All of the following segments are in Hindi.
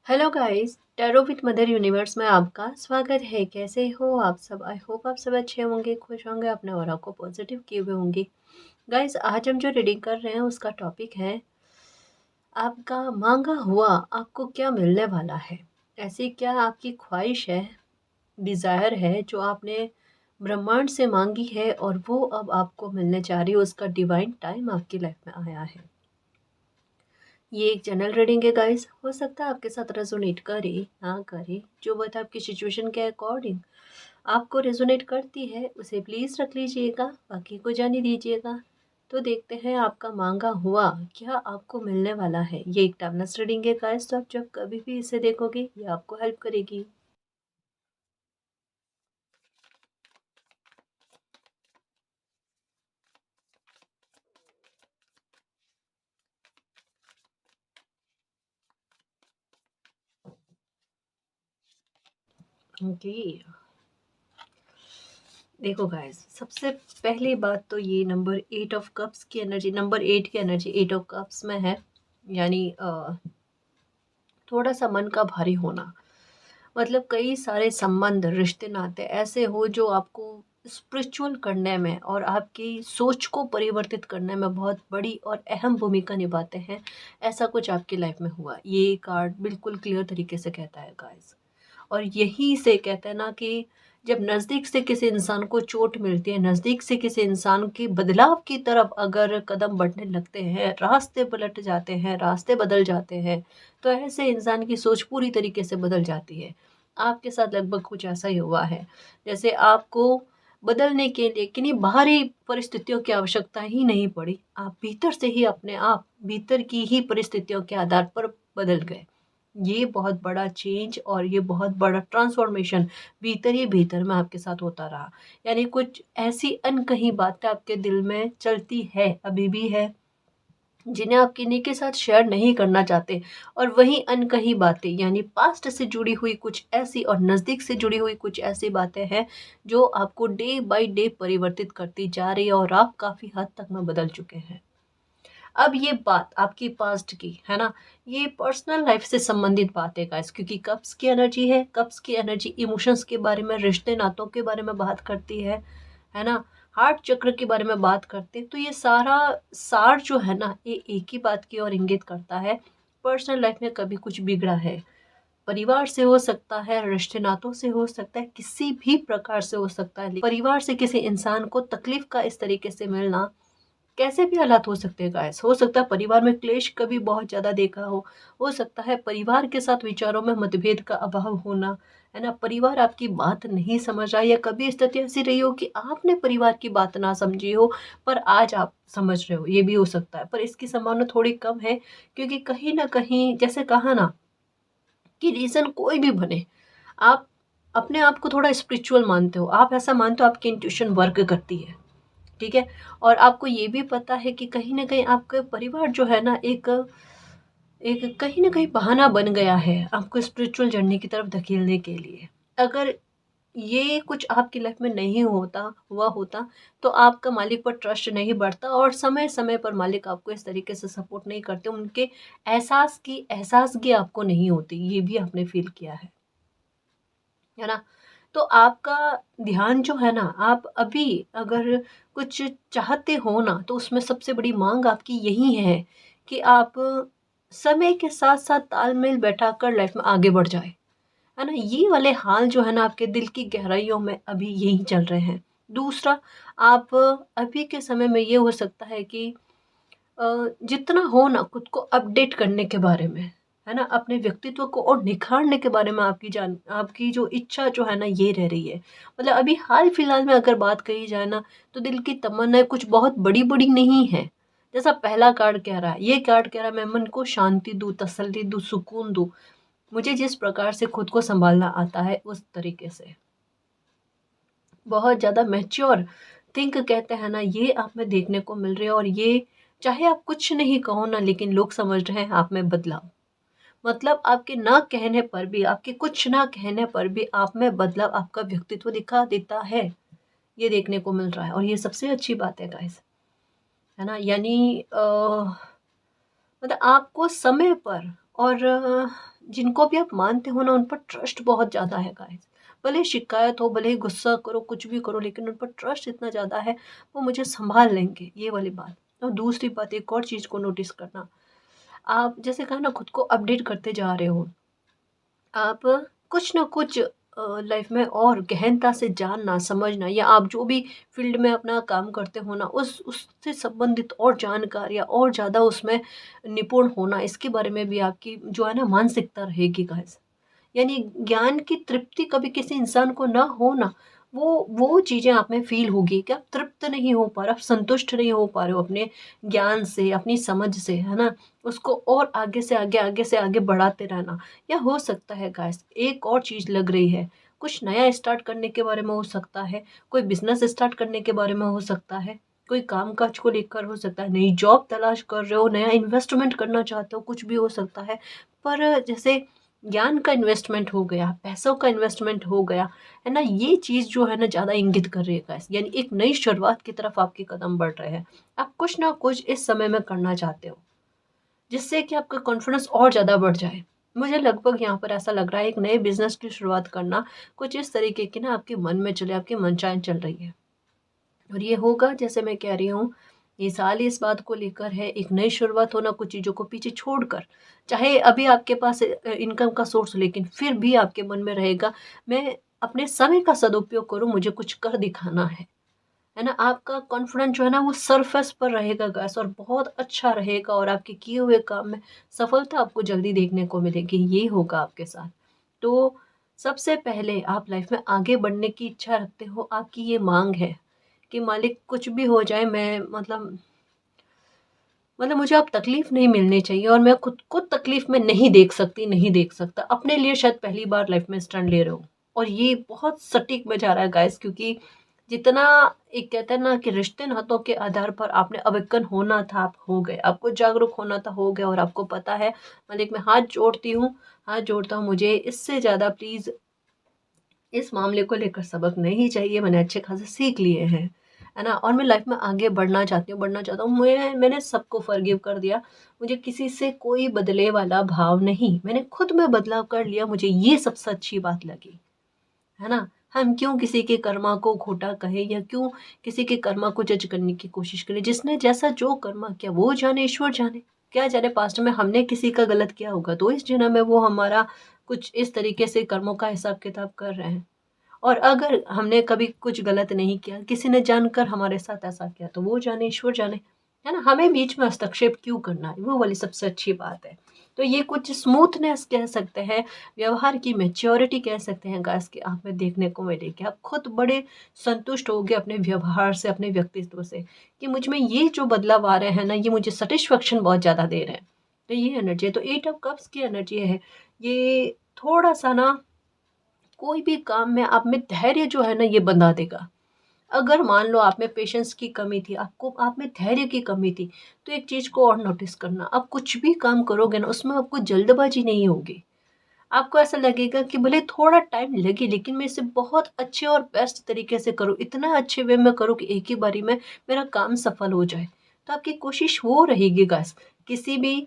Hello guys, tarot with mother universe में आपका स्वागत है। कैसे हो आप सब? आई होप आप सब अच्छे होंगे, खुश होंगे, अपने ऑरा को पॉजिटिव किए हुए होंगे। गाइस, आज हम जो रीडिंग कर रहे हैं उसका टॉपिक है आपका मांगा हुआ आपको क्या मिलने वाला है। ऐसी क्या आपकी ख्वाहिश है, डिज़ायर है जो आपने ब्रह्मांड से मांगी है और वो अब आपको मिलने जा रही है। उसका डिवाइन टाइम आपकी लाइफ में आया है। ये एक जनरल रीडिंग है गाइस। हो सकता है आपके साथ रेजोनेट करे ना करे, जो बात आपकी सिचुएशन के अकॉर्डिंग आपको रेजोनेट करती है उसे प्लीज़ रख लीजिएगा, बाकी को जाने दीजिएगा। तो देखते हैं आपका मांगा हुआ क्या आपको मिलने वाला है। ये एक टाइमलेस रीडिंग है गाइस, तो आप जब कभी भी इसे देखोगे ये आपको हेल्प करेगी। ओके, देखो गाइस, सबसे पहली बात तो ये नंबर 8 ऑफ कप्स की एनर्जी, नंबर 8 की एनर्जी 8 ऑफ कप्स में है। यानी थोड़ा सा मन का भारी होना, मतलब कई सारे संबंध, रिश्ते, नाते ऐसे हो जो आपको स्पिरिचुअल करने में और आपकी सोच को परिवर्तित करने में बहुत बड़ी और अहम भूमिका निभाते हैं। ऐसा कुछ आपकी लाइफ में हुआ, ये कार्ड बिल्कुल क्लियर तरीके से कहता है गाइस। और यही से कहते हैं ना कि जब नज़दीक से किसी इंसान को चोट मिलती है, नज़दीक से किसी इंसान के बदलाव की तरफ अगर कदम बढ़ने लगते हैं, रास्ते पलट जाते हैं, रास्ते बदल जाते हैं, तो ऐसे इंसान की सोच पूरी तरीके से बदल जाती है। आपके साथ लगभग कुछ ऐसा ही हुआ है। जैसे आपको बदलने के लिए किन्हीं बाहरी परिस्थितियों की आवश्यकता ही नहीं पड़ी, आप भीतर से ही अपने आप, भीतर की ही परिस्थितियों के आधार पर बदल गए। ये बहुत बड़ा चेंज और ये बहुत बड़ा ट्रांसफॉर्मेशन भीतर ही भीतर में आपके साथ होता रहा। यानी कुछ ऐसी अनकही बातें आपके दिल में चलती है, अभी भी है, जिन्हें आप किन्हीं के साथ शेयर नहीं करना चाहते। और वहीं अनकही बातें यानी पास्ट से जुड़ी हुई कुछ ऐसी और नज़दीक से जुड़ी हुई कुछ ऐसी बातें हैं जो आपको डे बाय डे परिवर्तित करती जा रही है और आप काफ़ी हद तक में बदल चुके हैं। अब ये बात आपकी पास्ट की है ना, ये पर्सनल लाइफ से संबंधित बात है गाइस, क्योंकि कप्स की एनर्जी है। कप्स की एनर्जी इमोशंस के बारे में, रिश्ते नातों के बारे में बात करती है ना, हार्ट चक्र के बारे में बात करते हैं। तो ये सारा सार जो है ना, ये एक ही बात की ओर इंगित करता है। पर्सनल लाइफ में कभी कुछ बिगड़ा है, परिवार से हो सकता है, रिश्ते नातों से हो सकता है, किसी भी प्रकार से हो सकता है। परिवार से किसी इंसान को तकलीफ का इस तरीके से मिलना, कैसे भी हालात हो सकते हैं गाइस। हो सकता है परिवार में क्लेश कभी बहुत ज़्यादा देखा हो सकता है परिवार के साथ विचारों में मतभेद का अभाव होना, है ना, परिवार आपकी बात नहीं समझ रहा, या कभी स्थिति ऐसी रही हो कि आपने परिवार की बात ना समझी हो पर आज आप समझ रहे हो, ये भी हो सकता है। पर इसकी संभावना थोड़ी कम है, क्योंकि कहीं ना कहीं जैसे कहा ना कि रीज़न कोई भी बने, आप अपने आप को थोड़ा स्पिरिचुअल मानते हो, आप ऐसा मानते हो, आपकी इंट्यूशन वर्क करती है, ठीक है। और आपको ये भी पता है कि कहीं न कहीं आपका परिवार जो है ना, एक एक कहीं न कहीं बहाना बन गया है आपको स्पिरिचुअल जर्नी की तरफ धकेलने के लिए। अगर ये कुछ आपकी लाइफ में नहीं होता, तो आपका मालिक पर ट्रस्ट नहीं बढ़ता और समय-समय पर मालिक आपको इस तरीके से सपोर्ट नहीं करते। उनके एहसासगी आपको नहीं होती, ये भी आपने फ़ील किया है ना? तो आपका ध्यान जो है ना, आप अभी अगर कुछ चाहते हो ना, तो उसमें सबसे बड़ी माँग आपकी यही है कि आप समय के साथ-साथ तालमेल बैठाकर लाइफ में आगे बढ़ जाएँ, है ना? ये वाले हाल जो है ना, आपके दिल की गहराइयों में अभी यही चल रहे हैं। दूसरा, आप अभी के समय में ये हो सकता है कि जितना हो ना खुद को अपडेट करने के बारे में, है ना? अपने व्यक्तित्व को और निखारने के बारे में आपकी जो इच्छा जो है ना, ये रह रही है। मतलब अभी हाल-फिलहाल में अगर बात कही जाए ना, तो दिल की तमन्नाएँ कुछ बहुत बड़ी-बड़ी नहीं हैं। जैसा पहला कार्ड कह रहा है, ये कार्ड कह रहा है मैं मन को शांति दूँ, तसल्ली दूँ, सुकून दूँ। मुझे जिस प्रकार से खुद को सँभालना आता है उस तरीके से। बहुत ज़्यादा मैच्योर थिंक कहते हैं ना, ये आप में देखने को मिल रही है। और ये चाहे आप कुछ नहीं कहो ना, लेकिन लोग समझ रहे हैं आप में बदलाव। मतलब आपके ना कहने पर भी, आपके कुछ ना कहने पर भी आप में बदलाव आपका व्यक्तित्व दिखा देता है, ये देखने को मिल रहा है। और ये सबसे अच्छी बात है गाइस, है ना? यानी मतलब आपको समय पर और जिनको भी आप मानते हो ना, उन पर ट्रस्ट बहुत ज़्यादा है गाइस। भले शिकायत हो, भले ही गुस्सा करो, कुछ भी करो, लेकिन उन पर ट्रस्ट इतना ज़्यादा है, वो मुझे सँभाल लेंगे, ये वाली बात। और दूसरी बात, एक और चीज़ को नोटिस करना, आप जैसे कहा ना, खुद को अपडेट करते जा रहे हो, आप कुछ ना कुछ लाइफ में और गहनता से जानना, समझना, या आप जो भी फ़ील्ड में अपना काम करते हो ना, उससे संबंधित और जानकारियाँ और ज़्यादा उसमें निपुण होना, इसके बारे में भी आपकी जो है ना मानसिकता रहेगी गाइस। यानी ज्ञान की तृप्ति कभी किसी इंसान को ना हो ना, वो चीज़ें आप में फ़ील होगी कि आप तृप्त नहीं हो पा रहे, आप संतुष्ट नहीं हो पा रहे हो अपने ज्ञान से, अपनी समझ से, है ना? उसको और आगे से आगे बढ़ाते रहना। या हो सकता है गाइस, एक और चीज़ लग रही है, कुछ नया स्टार्ट करने के बारे में हो सकता है, कोई बिज़नेस स्टार्ट करने के बारे में हो सकता है, कोई काम-काज को लेकर हो सकता है, नई जॉब तलाश कर रहे हो, नया इन्वेस्टमेंट करना चाहते हो, कुछ भी हो सकता है। पर जैसे ज्ञान का इन्वेस्टमेंट हो गया, पैसों का इन्वेस्टमेंट हो गया, है ना? ये चीज़ जो है ना ज़्यादा इंगित कर रही है गाइस, यानी एक नई शुरुआत की तरफ आपके कदम बढ़ रहे हैं। आप कुछ ना कुछ इस समय में करना चाहते हो, जिससे कि आपका कॉन्फिडेंस और ज़्यादा बढ़ जाए। मुझे लगभग यहाँ पर ऐसा लग रहा है, एक नए बिज़नेस की शुरुआत करना कुछ इस तरीके की ना आपके मन में चले, आपकी मनचाही चल रही है। और ये होगा, जैसे मैं कह रही हूँ, ये साल इस बात को लेकर है, एक नई शुरुआत होना, कुछ चीज़ों को पीछे छोड़कर। चाहे अभी आपके पास इनकम का सोर्स हो, लेकिन फिर भी आपके मन में रहेगा, मैं अपने समय का सदुपयोग करूँ, मुझे कुछ कर दिखाना है ना? आपका कॉन्फिडेंस जो है ना, वो सरफेस पर रहेगा गाइस, और बहुत अच्छा रहेगा, और आपके किए हुए काम में सफलता आपको जल्दी देखने को मिलेगी, ये होगा आपके साथ। तो सबसे पहले आप लाइफ में आगे बढ़ने की इच्छा रखते हो, आपकी ये माँग है कि मालिक कुछ भी हो जाए, मैं मतलब मुझे अब तकलीफ़ नहीं मिलनी चाहिए, और मैं खुद को तकलीफ़ में नहीं देख सकती, नहीं देख सकता। अपने लिए शायद पहली बार लाइफ़ में स्टैंड ले रहे हो, और ये बहुत सटीक में जा रहा है गाइस, क्योंकि जितना एक कहते हैं ना कि रिश्ते नातों के आधार पर आपने अवेकन होना था, आप हो गए। आपको जागरूक होना था, हो गए, और आपको पता है, मालिक मैं हाथ जोड़ती हूँ, हाथ जोड़ता हूँ, मुझे इससे ज़्यादा प्लीज़ इस मामले को लेकर सबक नहीं चाहिए, मैंने अच्छे खासे सीख लिए हैं, है ना? और मैं लाइफ में आगे बढ़ना चाहती हूँ, बढ़ना चाहता हूँ। मैंने सबको फ़ॉरगिव कर दिया, मुझे किसी से कोई बदले वाला भाव नहीं, मैंने खुद में बदलाव कर लिया, मुझे ये सबसे अच्छी बात लगी, है ना? हम क्यों किसी के कर्मा को खोटा कहें, या क्यों किसी के कर्मा को जज करने की कोशिश करें? जिसने जैसा जो कर्मा किया वो जाने, ईश्वर जाने। क्या जाने पास्ट में हमने किसी का गलत किया होगा, तो इस जन्म में वो हमारा कुछ इस तरीके से कर्मों का हिसाब-किताब कर रहे हैं। और अगर हमने कभी कुछ गलत नहीं किया, किसी ने जानकर हमारे साथ ऐसा किया, तो वो जाने, ईश्वर जाने, है ना? हमें बीच में हस्तक्षेप क्यों करना है, वो वाली सबसे अच्छी बात है। तो ये कुछ स्मूथनेस कह सकते हैं, व्यवहार की मैच्योरिटी कह सकते हैं गाइस, कि आप में देखने को मिलेगी। आप खुद बड़े संतुष्ट होगे अपने व्यवहार से, अपने व्यक्तित्व से, कि मुझ में ये जो बदलाव आ रहे हैं ना, ये मुझे सैटिस्फैक्शन बहुत ज़्यादा दे रहे हैं। तो ये एनर्जी है, तो 8 ऑफ कप्स की एनर्जी है। ये थोड़ा-सा ना, कोई भी काम में आप में धैर्य जो है ना, ये बंधा देगा। अगर मान लो आप में पेशेंस की कमी थी, आपको आप में धैर्य की कमी थी, तो एक चीज़ को और नोटिस करना, आप कुछ भी काम करोगे ना, उसमें आपको जल्दबाजी नहीं होगी। आपको ऐसा लगेगा कि भले थोड़ा टाइम लगे, लेकिन मैं इसे बहुत अच्छे और बेस्ट तरीके से करूँ, इतना अच्छे वे में करूँ कि एक ही बारी में मेरा काम सफल हो जाए। तो आपकी कोशिश वो रहेगी गाइस, किसी भी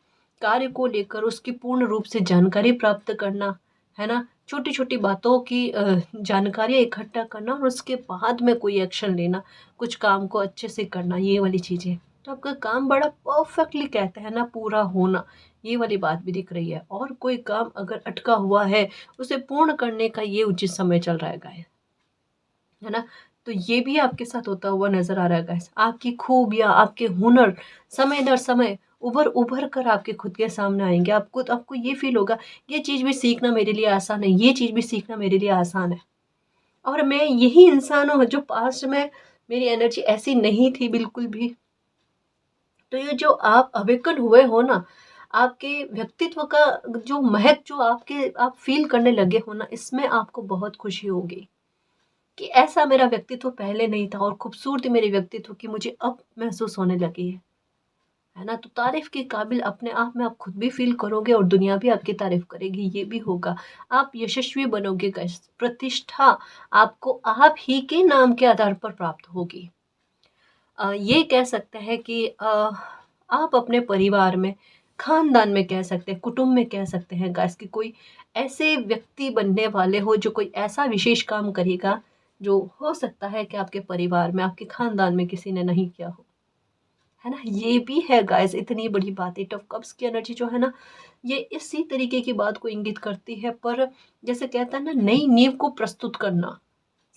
कार्य को लेकर उसकी पूर्ण रूप से जानकारी प्राप्त करना, है ना? छोटी-छोटी बातों की जानकारियाँ इकट्ठा करना, और उसके बाद में कोई एक्शन लेना, कुछ काम को अच्छे से करना, ये वाली चीज़ें। तो आपका काम बड़ा परफेक्टली, कहते हैं ना, पूरा होना, ये वाली बात भी दिख रही है। और कोई काम अगर अटका हुआ है, उसे पूर्ण करने का ये उचित समय चल रहा है गाइस, है ना? तो ये भी आपके साथ होता हुआ नज़र आ रहा है गाइस। आपकी खूबियाँ, आपके हुनर समय दर समय उभर-उभर कर आपके खुद के सामने आएँगे। आपको ये फ़ील होगा, ये चीज़ भी सीखना मेरे लिए आसान है, ये चीज़ भी सीखना मेरे लिए आसान है। और मैं यही इंसान हूँ जो पास्ट में मेरी एनर्जी ऐसी नहीं थी बिल्कुल भी। तो ये जो आप अवेकन हुए हो ना, आपके व्यक्तित्व का जो महक जो आप फ़ील करने लगे हो ना, इसमें आपको बहुत खुशी होगी कि ऐसा मेरा व्यक्तित्व पहले नहीं था, और खूबसूरती मेरे व्यक्तित्व की मुझे अब महसूस होने लगी है ना? तो तारीफ़ के काबिल अपने आप में आप खुद भी फ़ील करोगे, और दुनिया भी आपकी तारीफ़ करेगी, ये भी होगा। आप यशस्वी बनोगे गाइस, प्रतिष्ठा आपको आप ही के नाम के आधार पर प्राप्त होगी। ये कह सकते हैं कि आप अपने परिवार में खानदान में कह सकते हैं, कुटुंब में कह सकते हैं गाइस, कि कोई ऐसे व्यक्ति बनने वाले हो जो कोई ऐसा विशेष काम करेगा जो हो सकता है कि आपके परिवार में, आपके खानदान में किसी ने नहीं किया हो। है ना? ये भी है गाइस, इतनी बड़ी बात। एट ऑफ कप्स की एनर्जी जो है ना, ये इसी तरीके की बात को इंगित करती है, पर जैसे कहता है ना, नई नींव को प्रस्तुत करना।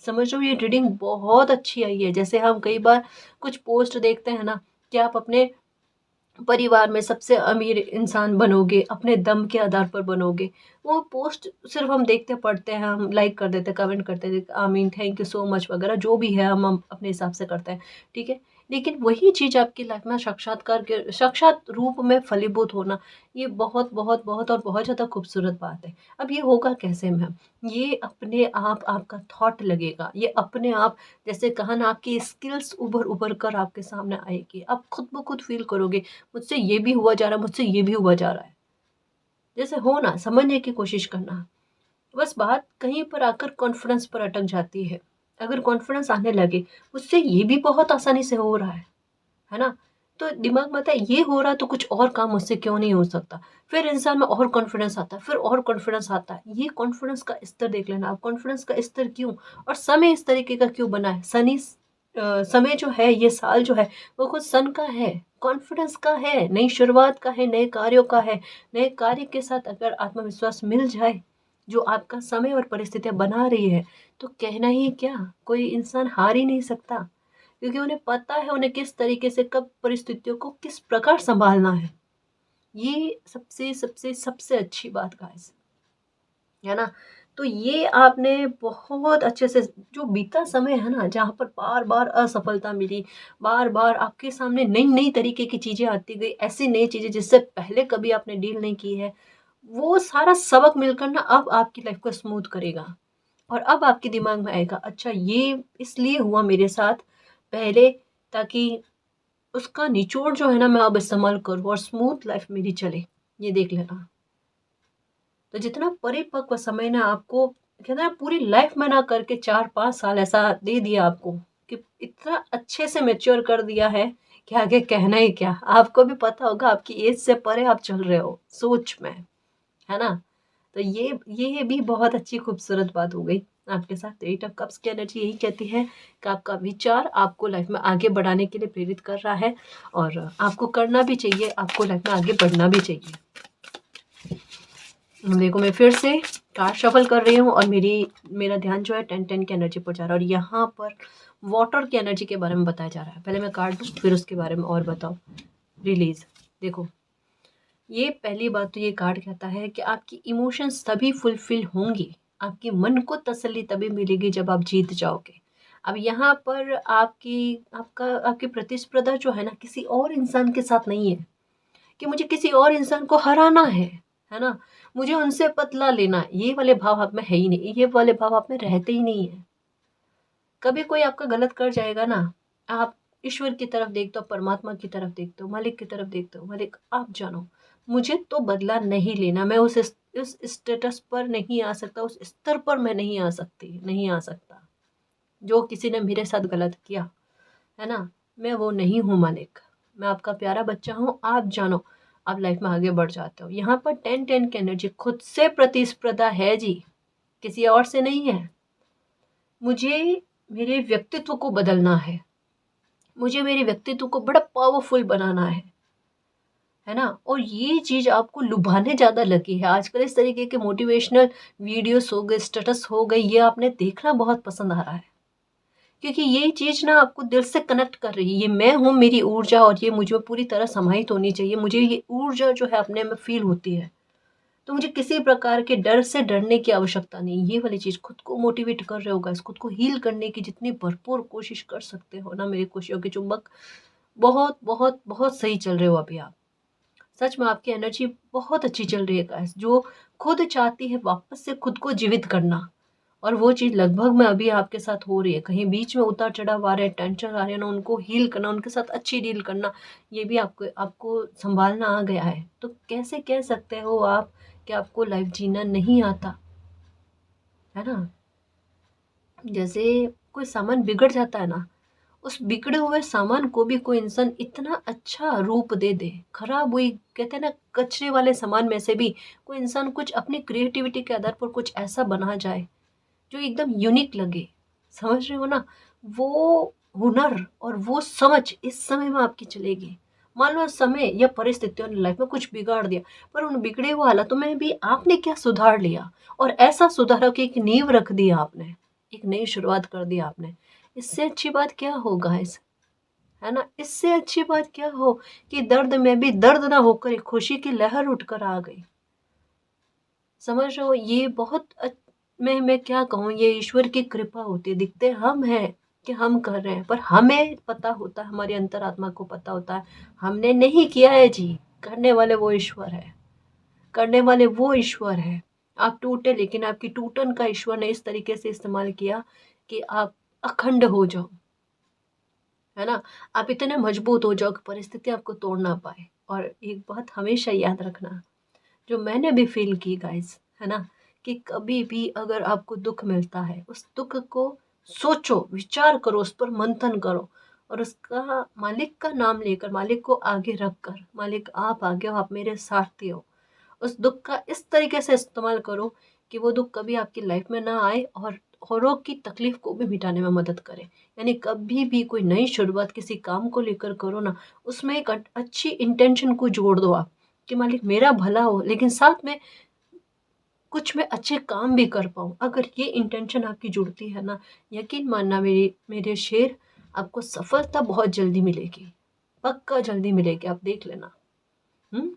समझ रहे हो, ये रीडिंग बहुत अच्छी आई है। जैसे हम कई बार कुछ पोस्ट देखते हैं ना, कि आप अपने परिवार में सबसे अमीर इंसान बनोगे, अपने दम के आधार पर बनोगे। वो पोस्ट सिर्फ हम देखते पढ़ते हैं, हम लाइक कर देते हैं, कमेंट करते हैं, आमीन, थैंक यू सो मच वगैरह जो भी है हम अपने हिसाब से करते हैं, ठीक है। लेकिन वही चीज़ आपकी लाइफ में साक्षात्कार के साक्षात रूप में फलीभूत होना, ये बहुत बहुत बहुत और बहुत ज़्यादा खूबसूरत बात है। अब ये होगा कैसे मैम? ये अपने आप आपका थॉट लगेगा, ये अपने आप, जैसे कहा ना, आपकी स्किल्स उभर उभर कर आपके सामने आएगी, आप खुद ब खुद फील करोगे मुझसे ये भी हुआ जा रहा है, मुझसे ये भी हुआ जा रहा है। जैसे हो ना, समझने की कोशिश करना। बस बात कहीं पर आकर कॉन्फिडेंस पर अटक जाती है। अगर कॉन्फिडेंस आने लगे, मुझसे ये भी बहुत आसानी से हो रहा है ना? तो दिमाग में आता है ये हो रहा है तो कुछ और काम मुझसे क्यों नहीं हो सकता? फिर इंसान में और कॉन्फिडेंस आता है, फिर और कॉन्फिडेंस आता है। ये कॉन्फिडेंस का स्तर देख लेना आप, कॉन्फिडेंस का स्तर क्यों और समय इस तरीके का क्यों बना है? समय जो है, ये साल जो है, वो खुद सन का है, कॉन्फिडेंस का है, नई शुरुआत का है, नए कार्यों का है। नए कार्य के साथ अगर आत्मविश्वास मिल जाए, जो आपका समय और परिस्थितियाँ बना रही है, तो कहना ही क्या, कोई इंसान हार ही नहीं सकता। क्योंकि उन्हें पता है उन्हें किस तरीके से, कब परिस्थितियों को किस प्रकार सँभालना है। ये सबसे सबसे सबसे अच्छी बात गाइस, है ना? तो ये आपने बहुत अच्छे से, जो बीता समय है ना, जहाँ पर बार-बार असफलता मिली, बार-बार आपके सामने नई-नई तरीके की चीज़ें आती गई, ऐसी नई चीज़ें जिससे पहले कभी आपने डील नहीं की है, वो सारा सबक मिलकर ना अब आपकी लाइफ़ को स्मूथ करेगा। और अब आपके दिमाग में आएगा, अच्छा ये इसलिए हुआ मेरे साथ पहले, ताकि उसका निचोड़ जो है ना, मैं अब इस्तेमाल करूँ और स्मूथ लाइफ़ मेरी चले। ये देख लेना। तो जितना परिपक्व समय ना आपको, कहते हैं ना, पूरी लाइफ में ना करके 4-5 साल ऐसा दे दिया आपको, कि इतना अच्छे से मैच्योर कर दिया है कि आगे कहना ही क्या। आपको भी पता होगा आपकी एज से परे आप चल रहे हो सोच में, है ना? तो ये भी बहुत अच्छी खूबसूरत बात हो गई आपके साथ। तो एट ऑफ कप्स की एनर्जी यही कहती है कि आपका विचार आपको लाइफ में आगे बढ़ाने के लिए प्रेरित कर रहा है, और आपको करना भी चाहिए, आपको लाइफ में आगे बढ़ना भी चाहिए। देखो, मैं फिर से कार्ड शफल कर रही हूँ और मेरा ध्यान जो है 10-10 की एनर्जी पर जा रहा है, और यहाँ पर वाटर की एनर्जी के बारे में बताया जा रहा है। पहले मैं कार्ड दूँ, फिर उसके बारे में और बताओ। रिलीज। देखो, ये पहली बात तो ये कार्ड कहता है कि आपकी इमोशंस तभी फुलफिल होंगी, आपके मन को तसल्ली तभी मिलेगी जब आप जीत जाओगे। अब यहाँ पर आपकी प्रतिस्पर्धा जो है ना, किसी और इंसान के साथ नहीं है, कि मुझे किसी और इंसान को हराना है ना? मुझे उनसे बदला लेना है, ये वाले भाव आप में है ही नहीं, ये वाले भाव आप में रहते ही नहीं है। कभी कोई आपका गलत कर जाएगा ना, आप ईश्वर की तरफ देखते हो, परमात्मा की तरफ देखते हो, मालिक की तरफ देखते हो, मालिक आप जानो, मुझे तो बदला नहीं लेना, मैं उस स्टेटस पर नहीं आ सकता, उस स्तर पर मैं नहीं आ सकती, नहीं आ सकता। जो किसी ने मेरे साथ गलत किया, है ना? मैं वो नहीं हूँ मालिक, मैं आपका प्यारा बच्चा हूँ, आप जानो, आप लाइफ में आगे बढ़ जाते हो। यहाँ पर 10-10 की एनर्जी खुद से प्रतिस्पर्धा है जी, किसी और से नहीं है। मुझे मेरे व्यक्तित्व को बदलना है, मुझे मेरे व्यक्तित्व को बड़ा पावरफुल बनाना है ना? और ये चीज़ आपको लुभाने ज़्यादा लगी है। आजकल इस तरीके के मोटिवेशनल वीडियोस हो गए, स्टेटस हो गई, ये आपने देखना बहुत पसंद आ रहा है। क्योंकि ये चीज़ ना आपको दिल से कनेक्ट कर रही है। ये मैं हूँ, मेरी ऊर्जा, और ये मुझ में पूरी तरह समाहित होनी चाहिए। मुझे ये ऊर्जा जो है अपने में फ़ील होती है। तो मुझे किसी प्रकार के डर से डरने की आवश्यकता नहीं। ये वाली चीज़ खुद को मोटिवेट कर रहे हो गाइस, खुद को हील करने की जितनी भरपूर कोशिश कर सकते हो ना मेरे खुशियों के चुंबक, बहुत, बहुत, बहुत सही चल रहे हो अभी आप। सच में आपकी एनर्जी बहुत अच्छी चल रही है गाइस, जो खुद चाहती है वापस से खुद को जीवित करना, और वो चीज़ लगभग में अभी आपके साथ हो रही है। कहीं बीच में उतार-चढ़ाव आ रहे हैं, टेंशन आ रहे हैं ना, उनको हील करना, उनके साथ अच्छी डील करना, ये भी आपको आपको सँभालना आ गया है। तो कैसे कह सकते हो आप कि आपको लाइफ़ जीना नहीं आता, है ना? जैसे कोई सामान बिगड़ जाता है ना, उस बिगड़े हुए सामान को भी कोई इंसान इतना अच्छा रूप दे दे, खराब हुई कहते हैं ना कचरे वाले सामान में से भी कोई इंसान कुछ अपनी क्रिएटिविटी के आधार पर कुछ ऐसा बना जाए जो एकदम यूनिक लगे। समझ रहे हो ना? वो हुनर और वो समझ इस समय में आपकी चलेगी। मान लो समय या परिस्थितियों ने लाइफ में कुछ बिगाड़ दिया, पर उन बिगड़े हुए हालातों में भी आपने क्या सुधार लिया और ऐसा सुधारा कि एक नींव रख दी आपने, एक नई शुरुआत कर दी आपने। इससे अच्छी बात क्या हो गाइस, है ना? इससे अच्छी बात क्या हो कि दर्द में भी दर्द ना होकर एक खुशी की लहर उठकर आ गई। समझ रहे हो? ये बहुत मैं क्या कहूँ, ये ईश्वर की कृपा होती है। दिखते हम हैं कि हम कर रहे हैं, पर हमें पता होता है, हमारी अंतरात्मा को पता होता है हमने नहीं किया है जी। करने वाले वो ईश्वर है, करने वाले वो ईश्वर है। आप टूटे लेकिन आपकी टूटन का ईश्वर ने इस तरीके से इस्तेमाल किया कि आप अखंड हो जाओ, है ना? आप इतने मजबूत हो जाओ कि परिस्थिति आपको तोड़ ना पाए। और एक बात हमेशा याद रखना, जो मैंने भी फ़ील की गाइस, है ना? कि कभी भी अगर आपको दुःख मिलता है, उस दुःख को सोचो, विचार करो, उस पर मंथन करो और उसका मालिक का नाम लेकर, मालिक को आगे रखकर, मालिक आप आगे हो, आप मेरे सारथी हो। उस दुःख का इस तरीके से इस्तेमाल करो कि वो दुःख कभी आपकी लाइफ में ना आए और औरों की तकलीफ़ को भी मिटाने में मदद करे। यानी कभी भी कोई नई शुरुआत किसी काम को लेकर करो ना, उसमें एक अच्छी इंटेंशन को जोड़ दो आप कि मालिक मेरा भला हो, लेकिन साथ में कुछ मैं अच्छे काम भी कर पाऊँ। अगर ये इंटेंशन आपकी जुड़ती है ना, यकीन मानना मेरे शेर, आपको सफलता बहुत जल्दी मिलेगी। पक्का जल्दी मिलेगी, आप देख लेना। हुँ?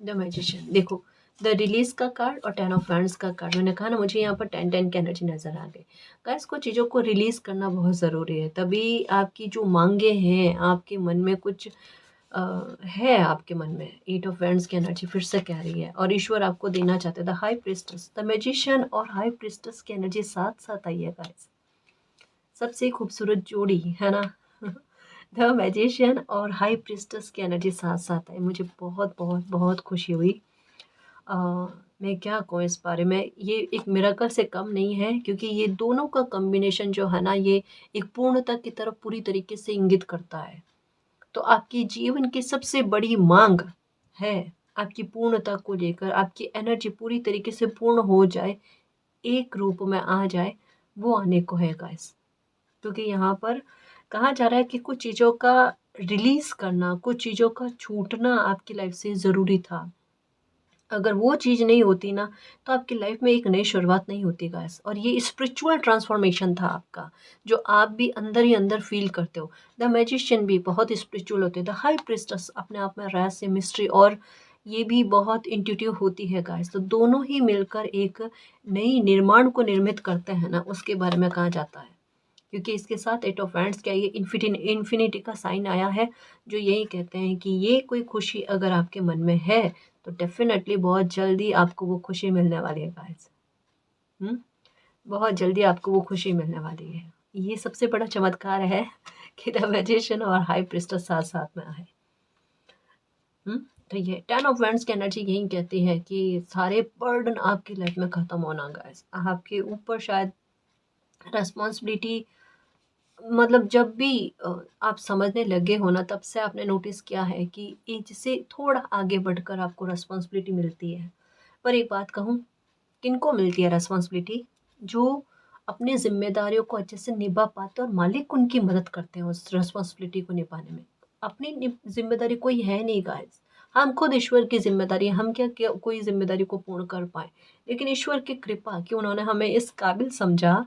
द मैजिशियन देखो, द रिलीज का कार्ड और 10 ऑफ वैंड्स का कार्ड, मैंने कहा ना मुझे यहाँ पर 10-10 की एनर्जी नज़र आ गई। गाइस कुछ चीज़ों को रिलीज़ करना बहुत ज़रूरी है, तभी आपकी जो मांगे हैं, आपके मन में कुछ है, आपके मन में 8 ऑफ वैंड्स की एनर्जी फिर से कह रही है और ईश्वर आपको देना चाहते हैं। The high priestess, the magician और हाई प्रीस्टेस की एनर्जी साथ साथ आई है गाइस। सबसे खूबसूरत जोड़ी, है ना? द मैजिशियन और हाई प्रीस्टेस की एनर्जी साथ साथ आई, मुझे बहुत बहुत बहुत खुशी हुई। अ, मैं क्या कहूँ इस बारे में, ये एक मिरेकल से कम नहीं है क्योंकि ये दोनों का कॉम्बिनेशन जो है ना, ये एक पूर्णता की तरफ पूरी तरीके से इंगित करता है। तो आपकी जीवन की सबसे बड़ी मांग है आपकी पूर्णता को लेकर, आपकी एनर्जी पूरी तरीके से पूर्ण हो जाए, एक रूप में आ जाए, वो आने को है गाइस। क्योंकि यहाँ पर कहा जा रहा है कि कुछ चीज़ों का रिलीज़ करना, कुछ चीज़ों का छूटना आपकी लाइफ से ज़रूरी था। अगर वो चीज़ नहीं होती ना, तो आपकी लाइफ में एक नई शुरुआत नहीं होती गाइस। और ये स्पिरिचुअल ट्रांसफॉर्मेशन था आपका, जो आप भी अंदर ही अंदर फ़ील करते हो। द मैजिशियन भी बहुत स्पिरिचुअल होते हैं। द हाई प्रीस्टेस अपने आप में रहस्य, मिस्ट्री और ये भी बहुत इंट्यूटिव होती है गाइस। तो दोनों ही मिलकर एक नई निर्माण को निर्मित करते हैं ना, उसके बारे में कहा जाता है। क्योंकि इसके साथ 8 ऑफ वैंड्स क्या, ये इन्फिनिटी का साइन आया है, जो यही कहते हैं कि ये कोई खुशी अगर आपके मन में है तो डेफ़िनेटली बहुत जल्दी आपको वो खुशी मिलने वाली है गाइस। हुँ? बहुत जल्दी आपको वो खुशी मिलने वाली है। ये सबसे बड़ा चमत्कार है कि द मैजिशियन और हाई प्रीस्टेस साथ-साथ में आए। हुँ? तो ये 10 ऑफ वैंड्स की एनर्जी यही कहती है कि सारे बर्डन आपकी लाइफ़ में ख़त्म होना गाइस। आपके ऊपर शायद रिस्पॉन्सिबिलिटी, मतलब जब भी आप समझने लगे हो ना, तब से आपने नोटिस किया है कि एज से थोड़ा आगे बढ़कर आपको रिस्पॉन्सिबिलिटी मिलती है। पर एक बात कहूँ, किनको मिलती है रिस्पॉन्सिबिलिटी? जो अपनी ज़िम्मेदारियों को अच्छे से निभा पाते हैं और मालिक उनकी मदद करते हैं उस रिस्पॉन्सिबिलिटी को निभाने में। अपनी ज़िम्मेदारी कोई है नहीं गाइस। हम खुद ईश्वर की ज़िम्मेदारी है, हम क्या कोई ज़िम्मेदारी को पूर्ण कर पाएँ। लेकिन ईश्वर की कृपा कि उन्होंने हमें इस काबिल समझा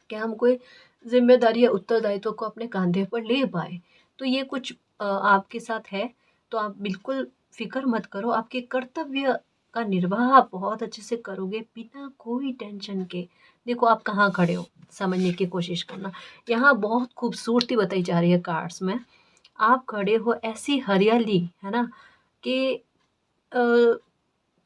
कि हम कोई ज़िम्मेदारी या उत्तरदायित्व को अपने कंधे पर ले पाएँ। तो ये कुछ आपके साथ है, तो आप बिल्कुल फ़िक्र मत करो, आपके कर्तव्य का निर्वाह आप बहुत अच्छे से करोगे बिना कोई टेंशन के। देखो आप कहाँ खड़े हो, समझने की कोशिश करना। यहाँ बहुत खूबसूरती बताई जा रही है कार्ड्स में। आप खड़े हो ऐसी हरियाली, है ना? कि अ,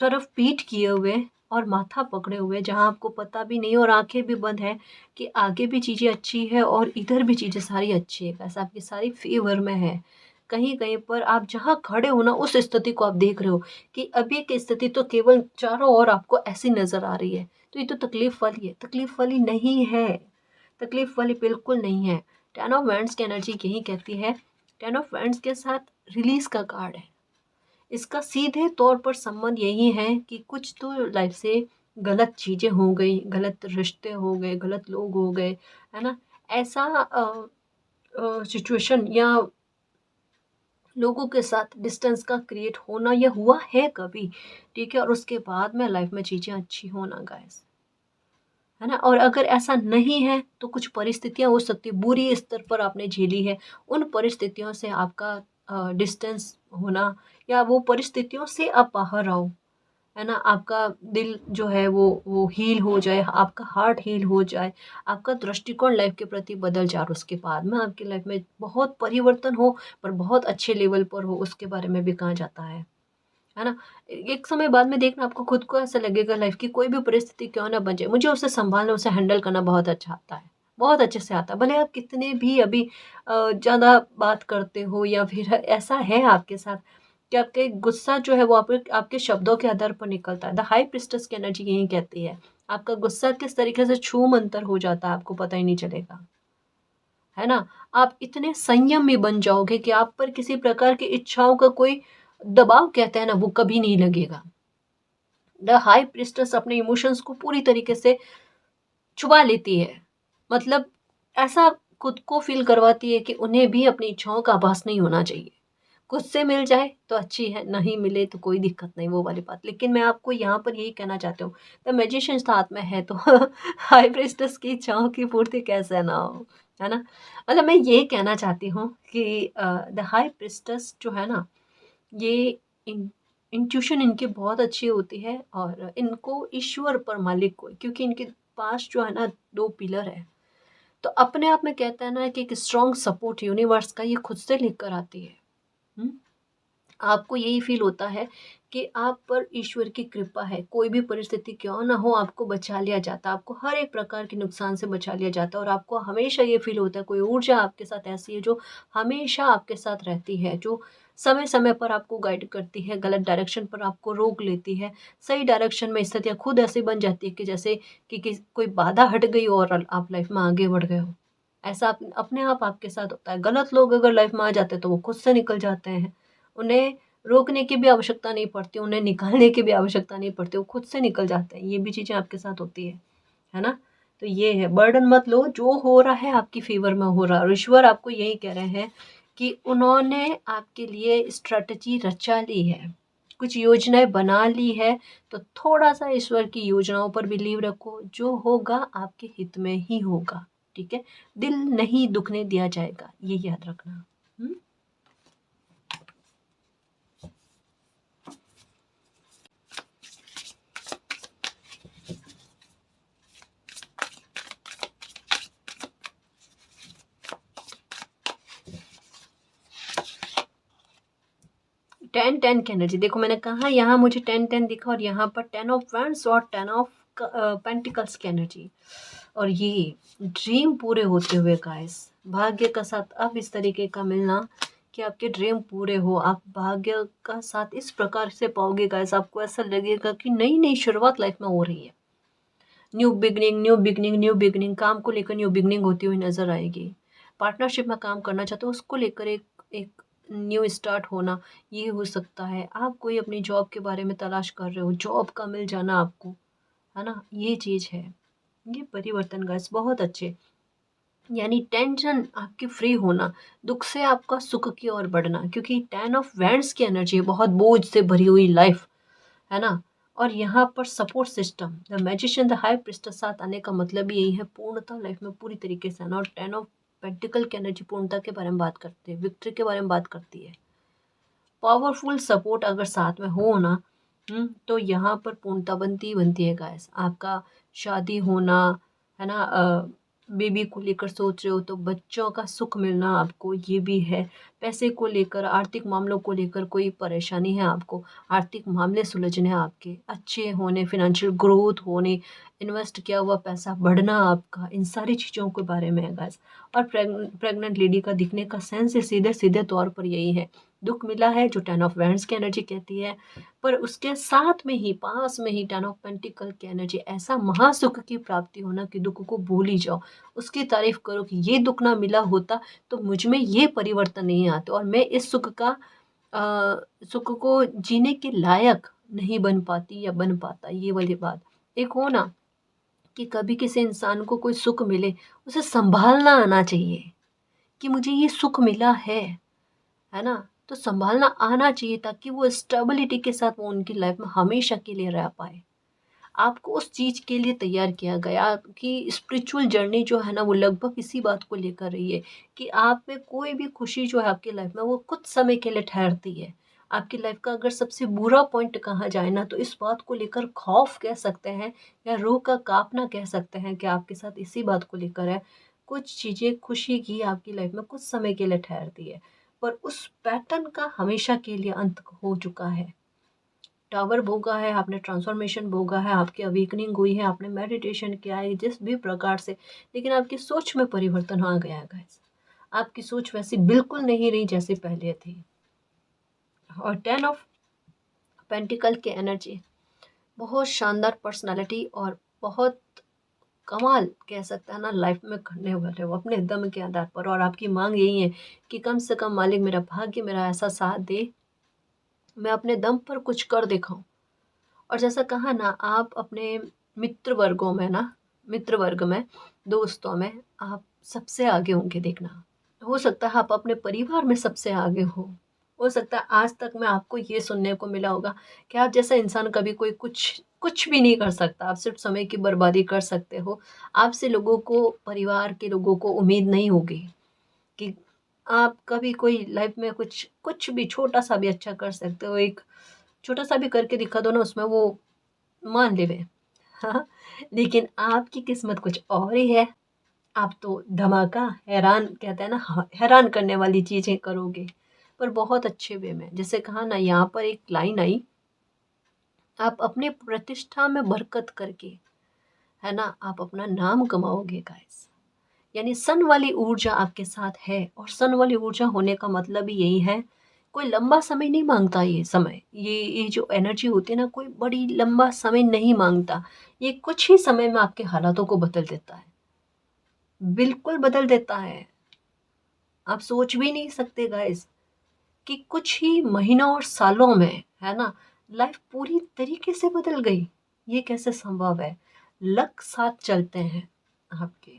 तरफ पीठ किए हुए और माथा पकड़े हुए, जहाँ आपको पता भी नहीं और आँखें भी बंद हैं कि आगे भी चीज़ें अच्छी है और इधर भी चीज़ें सारी अच्छी है, बस आपकी सारी फ़ेवर में है। कहीं कहीं पर आप जहाँ खड़े हो ना उस स्थिति को आप देख रहे हो कि अभी की स्थिति तो केवल चारों ओर आपको ऐसी नज़र आ रही है, तो ये तो तकलीफ वाली है। तकलीफ वाली नहीं है, तकलीफ वाली बिल्कुल नहीं है। टेन ऑफ वैंड्स की एनर्जी यही कहती है, टेन ऑफ वैंड्स के साथ रिलीज का कार्ड है। इसका सीधे तौर पर संबंध यही है कि कुछ तो लाइफ से गलत चीज़ें हो गई, गलत रिश्ते हो गए, गलत लोग हो गए, है ना? ऐसा सिचुएशन या लोगों के साथ डिस्टेंस का क्रिएट होना यह हुआ है कभी, ठीक है? और उसके बाद में लाइफ में चीज़ें अच्छी होना गाइस, है ना? और अगर ऐसा नहीं है तो कुछ परिस्थितियाँ हो सकती है, बुरी स्तर पर आपने झेली है, उन परिस्थितियों से आपका डिस्टेंस होना या वो परिस्थितियों से आप बाहर आओ, है ना? आपका दिल जो है वो हील हो जाए, आपका हार्ट हील हो जाए, आपका दृष्टिकोण लाइफ के प्रति बदल जाए और उसके बाद में आपकी लाइफ में बहुत परिवर्तन हो, पर बहुत अच्छे लेवल पर हो, उसके बारे में भी कहा जाता है ना? एक समय बाद में देखना आपको खुद को ऐसा लगेगा लाइफ की कोई भी परिस्थिति क्यों ना बन जाए, मुझे उसे सँभालना, उसे हैंडल करना बहुत अच्छा आता है, बहुत अच्छे से आता है। भले आप कितने भी अभी ज़्यादा बात करते हो या फिर ऐसा है आपके साथ कि आपके गुस्सा जो है वो आपके आपके शब्दों के आधार पर निकलता है। द हाई प्रीस्टेस की एनर्जी यही कहती है, आपका गुस्सा किस तरीके से छूमंतर हो जाता है आपको पता ही नहीं चलेगा, है ना? आप इतने संयम में बन जाओगे कि आप पर किसी प्रकार की इच्छाओं का कोई दबाव कहते हैं ना वो कभी नहीं लगेगा। द हाई प्रीस्टेस अपने इमोशंस को पूरी तरीके से छुपा लेती है। मतलब ऐसा खुद को फ़ील करवाती है कि उन्हें भी अपनी इच्छाओं का आभास नहीं होना चाहिए। खुद से मिल जाए तो अच्छी है, नहीं मिले तो कोई दिक्कत नहीं, वो वाली बात। लेकिन मैं आपको यहाँ पर यही कहना चाहती हूँ, द मैजिशियन साथ में है तो हाई प्रीस्टेस की इच्छाओं की पूर्ति कैसे ना हो, है ना? मतलब मैं ये कहना चाहती हूँ कि द हाई प्रीस्टेस जो है ना, ये इन इंट्यूशन इनकी बहुत अच्छी होती है और इनको ईश्वर पर मालिक को, क्योंकि इनके पास जो है ना 2 पिलर है। तो अपने आप में कहते हैं ना कि एक स्ट्रॉन्ग सपोर्ट यूनिवर्स का ये खुद से लेकर आती है। हुँ? आपको यही फ़ील होता है कि आप पर ईश्वर की कृपा है, कोई भी परिस्थिति क्यों ना हो आपको बचा लिया जाता है, आपको हर एक प्रकार के नुकसान से बचा लिया जाता है और आपको हमेशा ये फ़ील होता है कोई ऊर्जा आपके साथ ऐसी है जो हमेशा आपके साथ रहती है, जो समय-समय पर आपको गाइड करती है, गलत डायरेक्शन पर आपको रोक लेती है, सही डायरेक्शन में स्थितियाँ खुद ऐसी बन जाती है कि जैसे कि कोई बाधा हट गई और आप लाइफ़ में आगे बढ़ गए हो। ऐसा अपने आप आपके साथ होता है। गलत लोग अगर लाइफ़ में आ जाते हैं तो वो खुद से निकल जाते हैं। उन्हें रोकने की भी आवश्यकता नहीं पड़ती, उन्हें निकालने की भी आवश्यकता नहीं पड़ती, वो खुद से निकल जाते हैं। ये भी चीज़ें आपके साथ होती है ना? तो ये है, बर्डन मत लो, जो हो रहा है आपकी फ़ेवर में हो रहा है और ईश्वर आपको यही कह रहे हैं कि उन्होंने आपके लिए स्ट्रैटेजी रचा ली है, कुछ योजनाएँ बना ली है, तो थोड़ा-सा ईश्वर की योजनाओं पर बिलीव रखो, जो होगा आपके हित में ही होगा, ठीक है? दिल नहीं दुखने दिया जाएगा, ये याद रखना। हुँ? 10-10 की एनर्जी देखो, मैंने कहा यहाँ मुझे 10-10 दिखा और यहाँ पर 10 ऑफ वैंड्स और 10 ऑफ पेंटिकल्स की एनर्जी और ये ड्रीम पूरे होते हुए गाइस, भाग्य का साथ अब इस तरीके का मिलना कि आपके ड्रीम पूरे हो, आप भाग्य का साथ इस प्रकार से पाओगे गाइस, आपको ऐसा लगेगा कि नई नई शुरुआत लाइफ में हो रही है। New beginning, new beginning, new beginning, काम को लेकर न्यू बिगनिंग होती हुई नज़र आएगी। पार्टनरशिप में काम करना चाहते हो उसको लेकर एक एक न्यू स्टार्ट होना, ये हो सकता है। आप कोई अपनी जॉब के बारे में तलाश कर रहे हो, जॉब का मिल जाना आपको, है ना? ये चीज़ है। ये परिवर्तन गाइस बहुत अच्छे, यानी टेंशन आपकी फ्री होना, दुःख से आपका सुख की ओर बढ़ना, क्योंकि 10 ऑफ वैंड्स की एनर्जी है, बहुत बोझ से भरी हुई लाइफ, है ना? और यहाँ पर support system, the magician, the high priestess साथ आने का मतलब ही यही है, पूर्णता लाइफ में पूरी तरीके से आना। और 10 ऑफ पेंटिकल की एनर्जी पूर्णता के बारे में बात करती है, विक्ट्री के बारे में बात करती है। पावरफुल सपोर्ट अगर साथ में हो ना, तो यहाँ पर पूर्णता बनती ही बनती है गाइस। आपका शादी होना, है ना? बेबी को लेकर सोच रहे हो तो बच्चों का सुख मिलना आपको, ये भी है। पैसे को लेकर, आर्थिक मामलों को लेकर कोई परेशानी है आपको, आर्थिक मामले सुलझने हैं आपके, अच्छे होने, फ़ाइनेंशियल ग्रोथ होने, इन्वेस्ट किया हुआ पैसा बढ़ना आपका, इन सारी चीज़ों के बारे में है गाइस। और प्रेग्नेंट लेडी का दिखने का सेंस सीधे सीधे तौर पर यही है, दुख मिला है जो 10 ऑफ वैंड्स की एनर्जी कहती है, पर उसके साथ में ही पास में ही 10 ऑफ पेंटिकल की एनर्जी, ऐसा महासुख की प्राप्ति होना कि दुख को भूल ही जाओ, उसकी तारीफ करो कि ये दुख ना मिला होता तो मुझ में ये परिवर्तन नहीं आते और मैं इस सुख को जीने के लायक नहीं बन पाती या बन पाता, ये वाली बात। एक हो ना कि कभी किसी इंसान को कोई सुख मिले, उसे संभालना आना चाहिए कि मुझे ये सुख मिला है ना? तो संभालना आना चाहिए ताकि वो स्टेबिलिटी के साथ वो उनकी लाइफ में हमेशा के लिए रह पाए। आपको उस चीज़ के लिए तैयार किया गया कि स्पिरिचुअल जर्नी जो है ना वो लगभग इसी बात को लेकर रही है कि आप में कोई भी खुशी जो है आपकी लाइफ में वो कुछ समय के लिए ठहरती है। आपकी लाइफ का अगर सबसे बुरा पॉइंट कहा जाए ना तो इस बात को लेकर खौफ कह सकते हैं या रूह का काँपना कह सकते हैं कि आपके साथ इसी बात को लेकर है। कुछ चीज़ें खुशी की आपकी लाइफ में कुछ समय के लिए ठहरती है, पर उस पैटर्न का हमेशा के लिए अंत हो चुका है। टावर भोगा है, आपने ट्रांसफॉर्मेशन भोगा है, आपकी अवेकनिंग हुई है, आपने मेडिटेशन किया है जिस भी प्रकार से, लेकिन आपकी सोच में परिवर्तन आ गया है गाइस। आपकी सोच वैसी बिल्कुल नहीं रही जैसे पहले थी। और 10 ऑफ पेंटिकल की एनर्जी बहुत शानदार पर्सनालिटी और बहुत कमाल कह सकते हैं ना लाइफ में करने वाले हो अपने दम के आधार पर, और आपकी मांग यही है कि कम से कम मालिक मेरा भाग्य मेरा ऐसा साथ दे, मैं अपने दम पर कुछ कर दिखाऊं। और जैसा कहा ना आप अपने मित्र वर्ग में, दोस्तों में आप सबसे आगे होंगे देखना। हो सकता है आप अपने परिवार में सबसे आगे हो सकता है आज तक में आपको ये सुनने को मिला होगा कि आप जैसा इंसान कभी कोई कुछ कुछ भी नहीं कर सकता, आप सिर्फ समय की बर्बादी कर सकते हो। आपसे लोगों को, परिवार के लोगों को उम्मीद नहीं होगी कि आप कभी कोई लाइफ में कुछ कुछ भी छोटा सा भी अच्छा कर सकते हो। एक छोटा सा भी करके दिखा दो ना, उसमें वो मान लेवे। हाँ, लेकिन आपकी किस्मत कुछ और ही है। आप तो धमाका हैरान कहते हैं ना, हैरान करने वाली चीज़ें करोगे, पर बहुत अच्छे वे में। जैसे कहा ना यहाँ पर एक लाइन आई, आप अपने प्रतिष्ठा में बरकत करके, है ना, आप अपना नाम कमाओगे गाइस। यानी सन वाली ऊर्जा आपके साथ है, और सन वाली ऊर्जा होने का मतलब ही यही है, कोई लंबा समय नहीं मांगता ये समय, ये जो एनर्जी होती है ना, कोई बड़ी लंबा समय नहीं मांगता। ये कुछ ही समय में आपके हालातों को बदल देता है, बिल्कुल बदल देता है। आप सोच भी नहीं सकते गाइस कि कुछ ही महीनों और सालों में, है ना, लाइफ पूरी तरीके से बदल गई। ये कैसे संभव है? लक साथ चलते हैं आपके।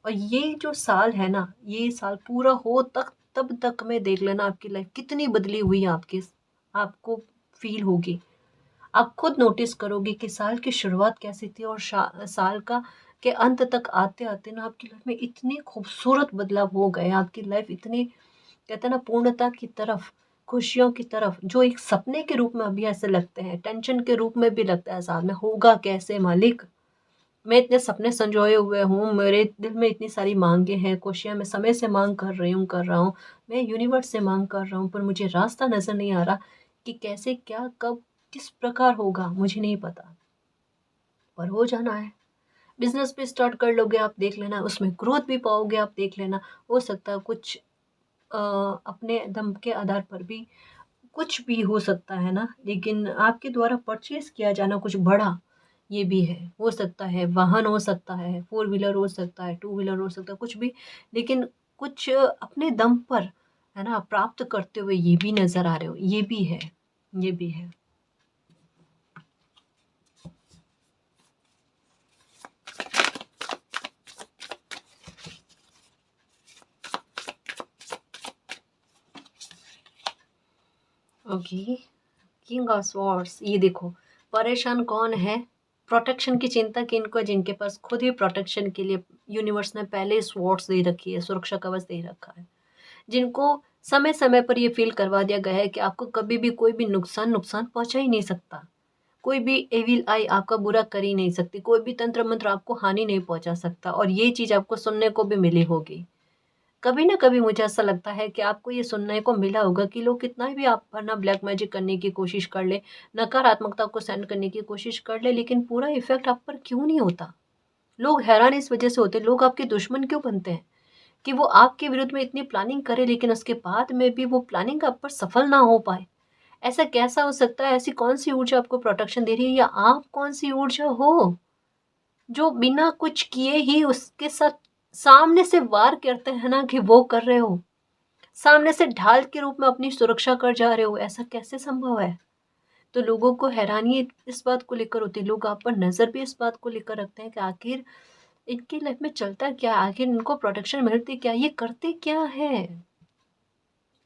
और ये जो साल है ना, ये साल पूरा हो तक तब तक में देख लेना आपकी लाइफ कितनी बदली हुई है आपकी, आपको फील होगी। आप खुद नोटिस करोगे कि साल की शुरुआत कैसी थी और साल का के अंत तक आते आते ना आपकी लाइफ में इतनी खूबसूरत बदलाव हो गए, आपकी लाइफ इतनी कहते हैं ना पूर्णता की तरफ, खुशियों की तरफ, जो एक सपने के रूप में अभी ऐसे लगते हैं, टेंशन के रूप में भी लगता है साथ में, होगा कैसे मालिक, मैं इतने सपने संजोए हुए हूँ, मेरे दिल में इतनी सारी मांगे हैं, खुशियाँ मैं समय से मांग कर रहा हूँ, मैं यूनिवर्स से मांग कर रहा हूँ, पर मुझे रास्ता नज़र नहीं आ रहा कि कैसे, क्या, कब, किस प्रकार होगा, मुझे नहीं पता, पर हो जाना है। बिजनेस भी स्टार्ट कर लोगे आप, देख लेना, उसमें ग्रोथ भी पाओगे आप, देख लेना। हो सकता है कुछ अपने दम के आधार पर भी कुछ भी हो सकता है ना, लेकिन आपके द्वारा परचेज किया जाना कुछ बड़ा, ये भी है। हो सकता है वाहन, हो सकता है फोर व्हीलर, हो सकता है टू व्हीलर, हो सकता है कुछ भी, लेकिन कुछ अपने दम पर, है ना, प्राप्त करते हुए ये भी नज़र आ रहे हो, ये भी है, ये भी है। ओके, किंग ऑफ स्वॉर्ड्स, ये देखो, परेशान कौन है? प्रोटेक्शन की चिंता किनको है? जिनके पास खुद ही प्रोटेक्शन के लिए यूनिवर्स ने पहले स्वॉर्ड्स दे रखी है, सुरक्षा कवच दे रखा है, जिनको समय समय पर ये फील करवा दिया गया है कि आपको कभी भी कोई भी नुकसान पहुंचा ही नहीं सकता, कोई भी एविल आई आपका बुरा कर ही नहीं सकती, कोई भी तंत्र मंत्र आपको हानि नहीं पहुंचा सकता, और ये चीज़ आपको सुनने को भी मिली होगी। कभी ना कभी मुझे ऐसा लगता है कि आपको ये सुनने को मिला होगा कि लोग कितना भी आप पर ना ब्लैक मैजिक करने की कोशिश कर ले, नकारात्मकता को सेंड करने की कोशिश कर ले, लेकिन पूरा इफ़ेक्ट आप पर क्यों नहीं होता? लोग हैरान इस वजह से होते हैं, लोग आपके दुश्मन क्यों बनते हैं? कि वो आपके विरुद्ध में इतनी प्लानिंग करे लेकिन उसके बाद में भी वो प्लानिंग आप पर सफल ना हो पाए। ऐसा कैसा हो सकता है? ऐसी कौन-सी ऊर्जा आपको प्रोटेक्शन दे रही है, या आप कौन-सी ऊर्जा हो, जो बिना कुछ किए ही उसके साथ सामने से वार करते हैं ना कि वो कर रहे हो। सामने से ढाल के रूप में अपनी सुरक्षा कर जा रहे हो, ऐसा कैसे संभव है? तो लोगों को हैरानी इस बात को लेकर होती है, लोग आप पर नज़र भी इस बात को लेकर रखते हैं कि आखिर इनकी लाइफ में चलता क्या है? आखिर इनको प्रोटेक्शन मिलती क्या है? ये करते क्या है?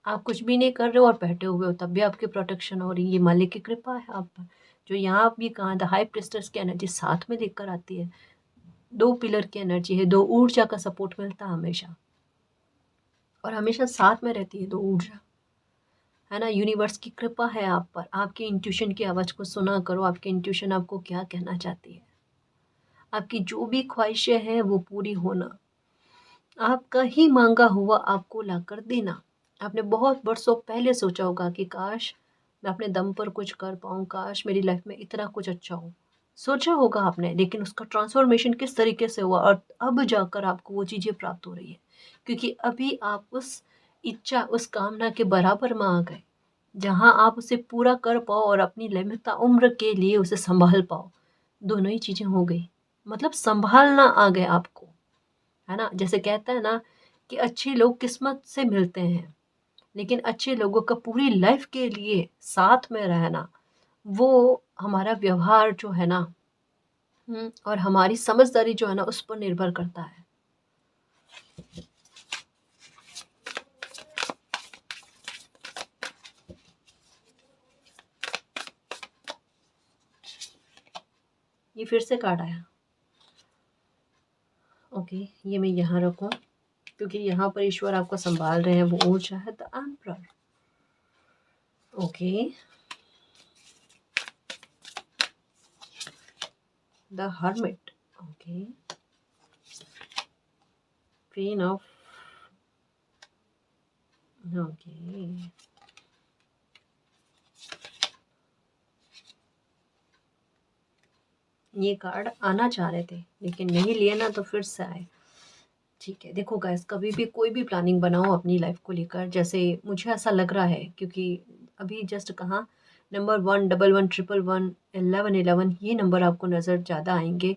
आप कुछ भी नहीं कर रहे हो और बैठे हुए हो, तब भी आपकी प्रोटेक्शन हो रही है। ये मालिक की कृपा है आप पर। जो यहाँ भी कहा द हाई प्रीस्टेस की एनर्जी साथ में लेकर आती है। 2 पिलर की एनर्जी है, 2 ऊर्जा का सपोर्ट मिलता है हमेशा, और हमेशा साथ में रहती है 2 ऊर्जा। है ना? यूनिवर्स की कृपा है आप पर। आपकी इंट्यूशन की आवाज़ को सुना करो, आपकी इंट्यूशन आपको क्या कहना चाहती है। आपकी जो भी ख्वाहिशें हैं वो पूरी होना। आपका ही माँगा हुआ आपको लाकर देना। आपने बहुत बरसों पहले सोचा होगा कि काश मैं अपने दम पर कुछ कर पाऊँ, काश मेरी लाइफ़ में इतना कुछ अच्छा हो। सोचा होगा आपने, लेकिन उसका ट्रांसफ़ॉर्मेशन किस तरीके से हुआ और अब जाकर आपको वो चीज़ें प्राप्त हो रही है। क्योंकि अभी आप उस इच्छा, उस कामना के बराबर में आ गए, जहाँ आप उसे पूरा कर पाओ और अपनी लंबी उम्र के लिए उसे सँभाल पाओ। दोनों ही चीज़ें हो गई। मतलब सँभालना आ गया आपको। है ना? जैसे कहते हैं ना कि अच्छे लोग किस्मत से मिलते हैं, लेकिन अच्छे लोगों का पूरी लाइफ़ के लिए साथ में रहना, वो हमारा व्यवहार जो है ना, और हमारी समझदारी जो है ना, उस पर निर्भर करता है। ये फिर से कार्ड आया। ओके, ये मैं यहाँ रखूँ, क्योंकि यहाँ पर ईश्वर आपको सँभाल रहे हैं, वो ऊर्जा है the emperor. Okay, the hermit. Okay, queen of. Okay, ये कार्ड आना चाह रहे थे लेकिन नहीं लिए ना, तो फिर से आए। ठीक है, देखो गाइस, कभी भी कोई भी प्लानिंग बनाओ अपनी लाइफ को लेकर, जैसे मुझे ऐसा लग रहा है, क्योंकि अभी जस्ट कहाँ नंबर 111 1111 ये नंबर आपको नज़र ज़्यादा आएंगे।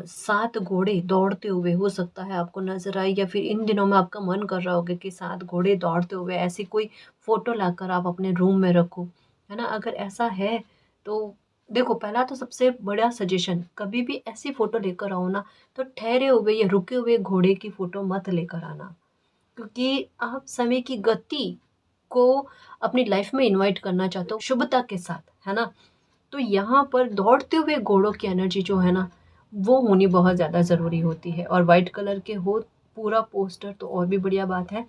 7 घोड़े दौड़ते हुए हो सकता है आपको नज़र आए, या फिर इन दिनों में आपका मन कर रहा होगा कि 7 घोड़े दौड़ते हुए ऐसी कोई फ़ोटो लाकर आप अपने रूम में रखो। है ना? अगर ऐसा है तो देखो, पहला तो सबसे बड़ा सजेशन, कभी भी ऐसी फ़ोटो लेकर आओ ना, तो ठहरे हुए या रुके हुए घोड़े की फ़ोटो मत लेकर आना। क्योंकि आप समय की गति को अपनी लाइफ में इनवाइट करना चाहते हो शुभता के साथ, है ना? तो यहाँ पर दौड़ते हुए घोड़ों की एनर्जी जो है ना, वो होनी बहुत ज़्यादा ज़रूरी होती है, और वाइट कलर के हो पूरा पोस्टर तो और भी बढ़िया बात है।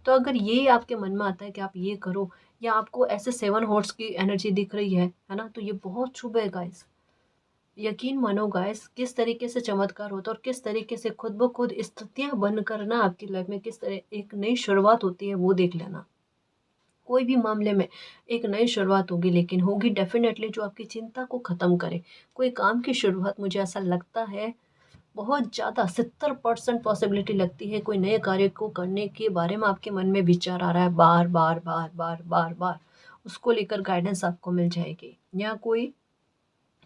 तो अगर ये आपके मन में आता है कि आप ये करो, या आपको ऐसे 7 हॉर्स की एनर्जी दिख रही है ना? तो ये बहुत शुभ है गाइस। यकीन मानो गाइस, किस तरीके से चमत्कार होता है और किस तरीके से खुद ब खुद स्थितियाँ बनकर ना आपकी लाइफ में किस तरह एक नई शुरुआत होती है, वो देख लेना। कोई भी मामले में एक नई शुरुआत होगी, लेकिन होगी डेफ़िनेटली जो आपकी चिंता को ख़त्म करे। कोई काम की शुरुआत, मुझे ऐसा लगता है बहुत ज़्यादा 70% पॉसिबिलिटी लगती है, कोई नए कार्य को करने के बारे में आपके मन में विचार आ रहा है बार, बार, बार, बार, बार, बार, उसको लेकर गाइडेंस आपको मिल जाएगी, या कोई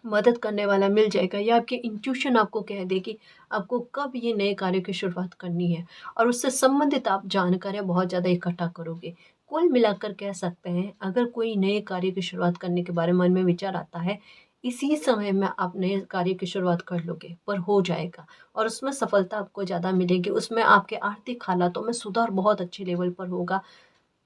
मदद करने वाला मिल जाएगा, या आपकी इंट्यूशन आपको कह देगी आपको कब ये नए कार्य की शुरुआत करनी है, और उससे संबंधित आप जानकारियाँ बहुत ज़्यादा इकट्ठा करोगे। कुल मिलाकर कह सकते हैं, अगर कोई नए कार्य की शुरुआत करने के बारे में मन में विचार आता है, इसी समय में आप नए कार्य की शुरुआत कर लोगे, पर हो जाएगा, और उसमें सफलता आपको ज़्यादा मिलेगी। उसमें आपके आर्थिक हालातों में सुधार बहुत अच्छे लेवल पर होगा।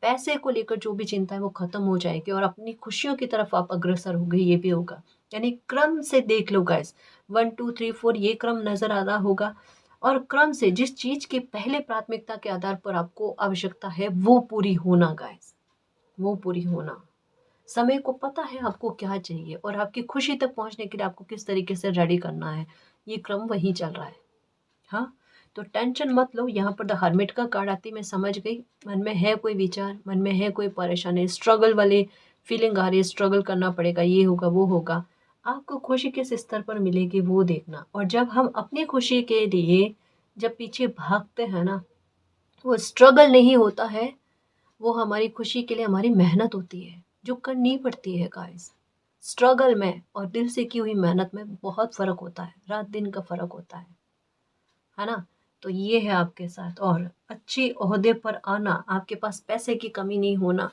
पैसे को लेकर जो भी चिंता है वो ख़त्म हो जाएगी, और अपनी खुशियों की तरफ आप अग्रसर होंगे, ये भी होगा। यानी क्रम से देख लो गाइस, 1 2 3 4 ये क्रम नज़र आ रहा होगा, और क्रम से जिस चीज़ की पहले प्राथमिकता के आधार पर आपको आवश्यकता है वो पूरी होना गाइस, वो पूरी होना। समय को पता है आपको क्या चाहिए, और आपकी खुशी तक पहुँचने के लिए आपको किस तरीके से रेडी करना है, ये क्रम वही चल रहा है। हाँ, तो टेंशन मत लो। यहाँ पर द हर्मिट का कार्ड आती मैं समझ गई, मन में है कोई विचार, मन में है कोई परेशानी, स्ट्रगल वाली फीलिंग आ रही है, स्ट्रगल करना पड़ेगा, ये होगा वो होगा। आपको खुशी किस स्तर पर मिलेगी वो देखना। और जब हम अपनी खुशी के लिए जब पीछे भागते हैं ना, वो स्ट्रगल नहीं होता है, वो हमारी खुशी के लिए हमारी मेहनत होती है जो करनी पड़ती है गाइस। स्ट्रगल में और दिल से की हुई मेहनत में बहुत फ़र्क होता है, रात दिन का फ़र्क होता है ना। तो ये है आपके साथ। और अच्छी ओहदे पर आना, आपके पास पैसे की कमी नहीं होना,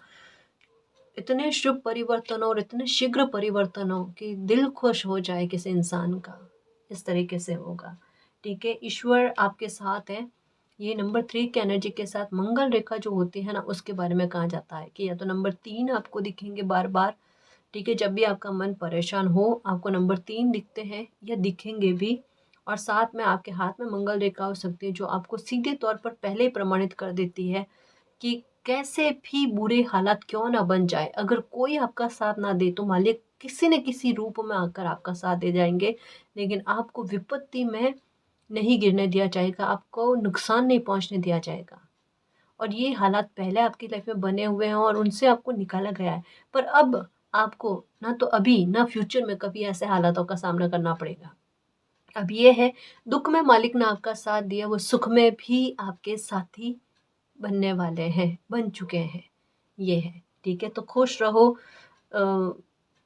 इतने शुभ परिवर्तनों और इतने शीघ्र परिवर्तनों कि दिल खुश हो जाए किसी इंसान का, इस तरीके से होगा। ठीक है, ईश्वर आपके साथ है। ये नंबर 3 की एनर्जी के साथ मंगल रेखा जो होती है ना, उसके बारे में कहा जाता है कि या तो नंबर 3 आपको दिखेंगे बार बार। ठीक है, जब भी आपका मन परेशान हो आपको नंबर 3 दिखते हैं या दिखेंगे भी। और साथ में आपके हाथ में मंगल रेखा हो सकती है जो आपको सीधे तौर पर पहले ही प्रमाणित कर देती है कि कैसे भी बुरे हालात क्यों ना बन जाए, अगर कोई आपका साथ ना दे तो मालिक किसी न किसी रूप में आकर आपका साथ दे जाएंगे। लेकिन आपको विपत्ति में नहीं गिरने दिया जाएगा, आपको नुकसान नहीं पहुंचने दिया जाएगा। और ये हालात पहले आपकी लाइफ में बने हुए हैं और उनसे आपको निकाला गया है। पर अब आपको ना तो अभी ना फ्यूचर में कभी ऐसे हालातों का सामना करना पड़ेगा। अब ये है, दुख में मालिक ने आपका साथ दिया, वो सुख में भी आपके साथी बनने वाले हैं, बन चुके हैं। ये है, ठीक है। तो खुश रहो।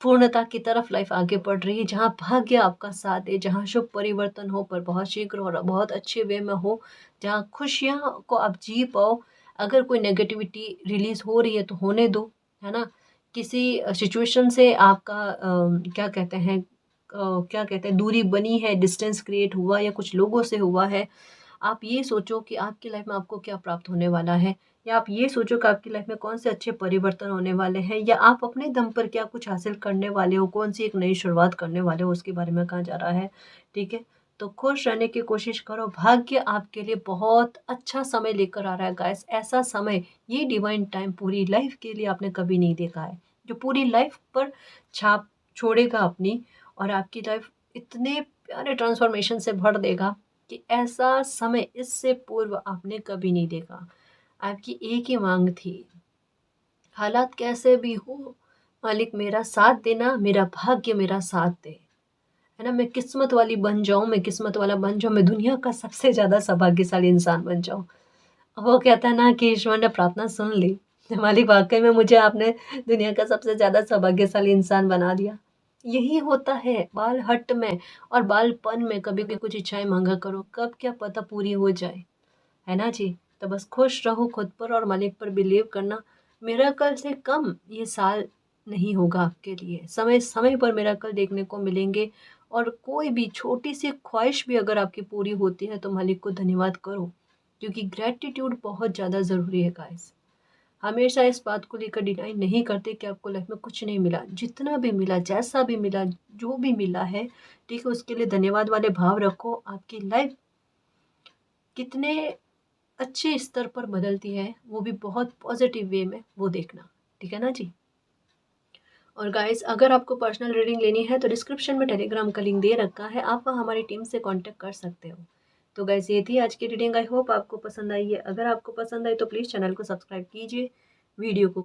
पूर्णता की तरफ लाइफ आगे बढ़ रही है, जहाँ भाग्य आपका साथ है, जहाँ शुभ परिवर्तन हो पर बहुत शीघ्र और बहुत अच्छे वे में हो, जहाँ खुशियाँ को आप जी पाओ। अगर कोई नेगेटिविटी रिलीज हो रही है तो होने दो, है ना। किसी सिचुएशन से आपका क्या कहते हैं दूरी बनी है, डिस्टेंस क्रिएट हुआ या कुछ लोगों से हुआ है, आप ये सोचो कि आपकी लाइफ में आपको क्या प्राप्त होने वाला है, या आप ये सोचो कि आपकी लाइफ में कौन से अच्छे परिवर्तन होने वाले हैं, या आप अपने दम पर क्या कुछ हासिल करने वाले हो, कौन सी एक नई शुरुआत करने वाले हो, उसके बारे में कहा जा रहा है। ठीक है, तो खुश रहने की कोशिश करो। भाग्य आपके लिए बहुत अच्छा समय लेकर आ रहा है गाइस। ऐसा समय, ये डिवाइन टाइम पूरी लाइफ के लिए आपने कभी नहीं देखा है, जो पूरी लाइफ पर छाप छोड़ेगा अपनी, और आपकी लाइफ इतने प्यारे ट्रांसफॉर्मेशन से भर देगा कि ऐसा समय इससे पूर्व आपने कभी नहीं देखा। आपकी एक ही मांग थी, हालात कैसे भी हो मालिक मेरा साथ देना, मेरा भाग्य मेरा साथ दे, है ना। मैं किस्मत वाली बन जाऊं, मैं किस्मत वाला बन जाऊं, मैं दुनिया का सबसे ज्यादा सौभाग्यशाली इंसान बन जाऊं। वो कहता है ना कि ईश्वर ने प्रार्थना सुन ली, मालिक वाकई में मुझे आपने दुनिया का सबसे ज्यादा सौभाग्यशाली इंसान बना दिया। यही होता है बाल हट में और बालपन में, कभी भी कुछ इच्छाएं मांगा करो, कब क्या पता पूरी हो जाए, है ना जी। तो बस खुश रहो खुद पर और मालिक पर बिलीव करना। मिरेकल से कम ये साल नहीं होगा आपके लिए, समय समय पर मिरेकल देखने को मिलेंगे। और कोई भी छोटी सी ख्वाहिश भी अगर आपकी पूरी होती है तो मालिक को धन्यवाद करो, क्योंकि ग्रेटिट्यूड बहुत ज़्यादा ज़रूरी है गाइस। हमेशा इस बात को लेकर डिनाई नहीं करते कि आपको लाइफ में कुछ नहीं मिला, जितना भी मिला, जैसा भी मिला, जो भी मिला है, ठीक है, उसके लिए धन्यवाद वाले भाव रखो। आपकी लाइफ कितने अच्छे स्तर पर बदलती है वो भी बहुत पॉजिटिव वे में, वो देखना, ठीक है ना जी। और गाइस, अगर आपको पर्सनल रीडिंग लेनी है तो डिस्क्रिप्शन में टेलीग्राम का लिंक दे रखा है, आप वहाँ हमारी टीम से कांटेक्ट कर सकते हो। तो गाइस, ये थी आज की रीडिंग। आई होप आपको पसंद आई है। अगर आपको पसंद आई तो प्लीज़ चैनल को सब्सक्राइब कीजिए, वीडियो को